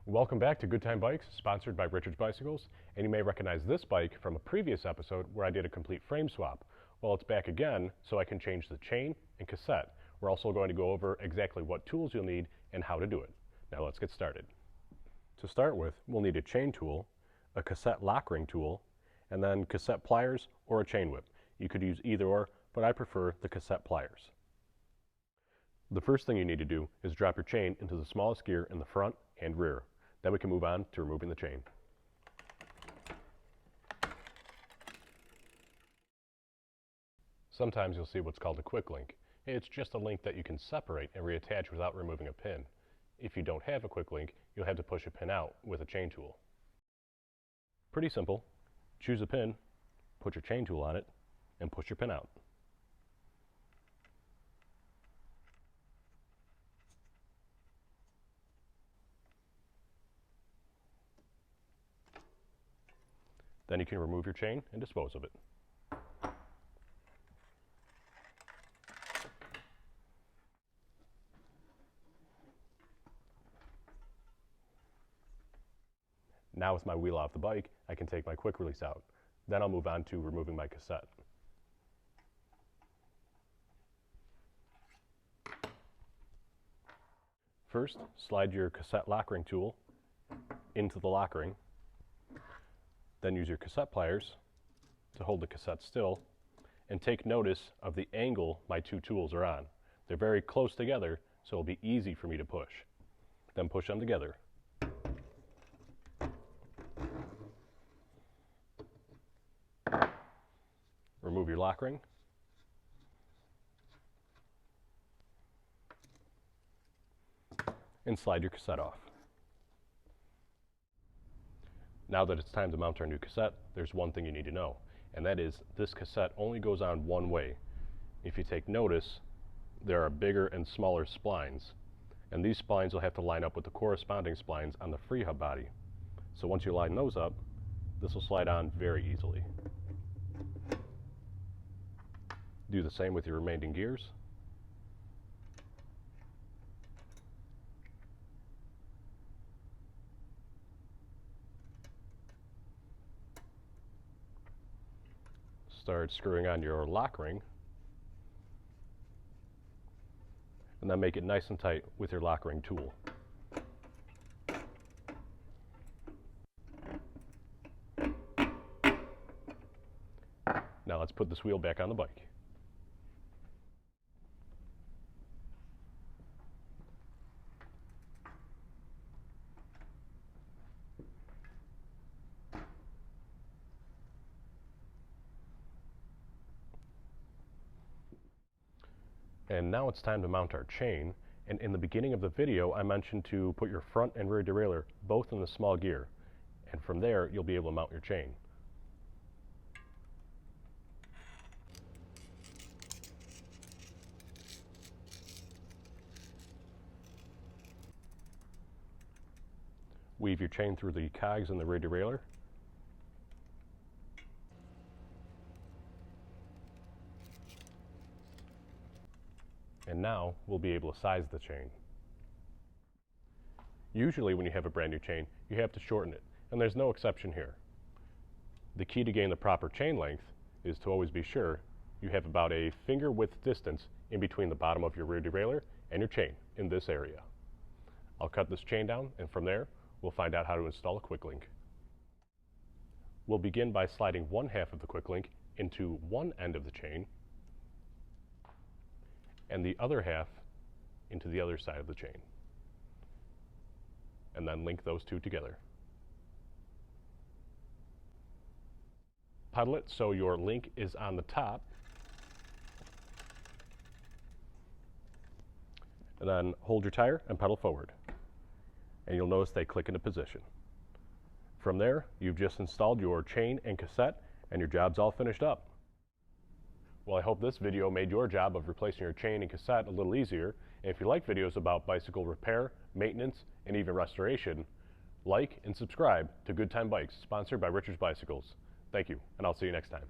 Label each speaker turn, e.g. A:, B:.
A: Welcome back to Good Time Bikes, sponsored by Richard's Bicycles, and you may recognize this bike from a previous episode where I did a complete frame swap. Well, it's back again, so I can change the chain and cassette. We're also going to go over exactly what tools you'll need and how to do it. Now let's get started. To start with, we'll need a chain tool, a cassette lock ring tool, and then cassette pliers or a chain whip. You could use either or, but I prefer the cassette pliers. The first thing you need to do is drop your chain into the smallest gear in the front and rear. Then we can move on to removing the chain. Sometimes you'll see what's called a quick link. It's just a link that you can separate and reattach without removing a pin. If you don't have a quick link, you'll have to push a pin out with a chain tool. Pretty simple. Choose a pin, put your chain tool on it, and push your pin out. Then you can remove your chain and dispose of it. Now with my wheel off the bike, I can take my quick release out. Then I'll move on to removing my cassette. First, slide your cassette lock ring tool into the lock ring. Then use your cassette pliers to hold the cassette still, and take notice of the angle my two tools are on. They're very close together, so it'll be easy for me to push. Then push them together. Remove your lock ring. And slide your cassette off. Now that it's time to mount our new cassette, there's one thing you need to know, and that is this cassette only goes on one way. If you take notice, there are bigger and smaller splines, and these splines will have to line up with the corresponding splines on the free hub body. So once you line those up, this will slide on very easily. Do the same with your remaining gears. Start screwing on your lock ring, and then make it nice and tight with your lock ring tool. Now let's put this wheel back on the bike. And now it's time to mount our chain, and in the beginning of the video I mentioned to put your front and rear derailleur both in the small gear, and from there you'll be able to mount your chain. Weave your chain through the cogs in the rear derailleur. And now we'll be able to size the chain. Usually when you have a brand new chain, you have to shorten it, and there's no exception here. The key to gain the proper chain length is to always be sure you have about a finger width distance in between the bottom of your rear derailleur and your chain in this area. I'll cut this chain down, and from there we'll find out how to install a quick link. We'll begin by sliding one half of the quick link into one end of the chain, and the other half into the other side of the chain, and then link those two together. Pedal it so your link is on the top, and then hold your tire and pedal forward, and you'll notice they click into position. From there, you've just installed your chain and cassette, and your job's all finished up. Well, I hope this video made your job of replacing your chain and cassette a little easier. And if you like videos about bicycle repair, maintenance, and even restoration, like and subscribe to Good Time Bikes, sponsored by Richard's Bicycles. Thank you, and I'll see you next time.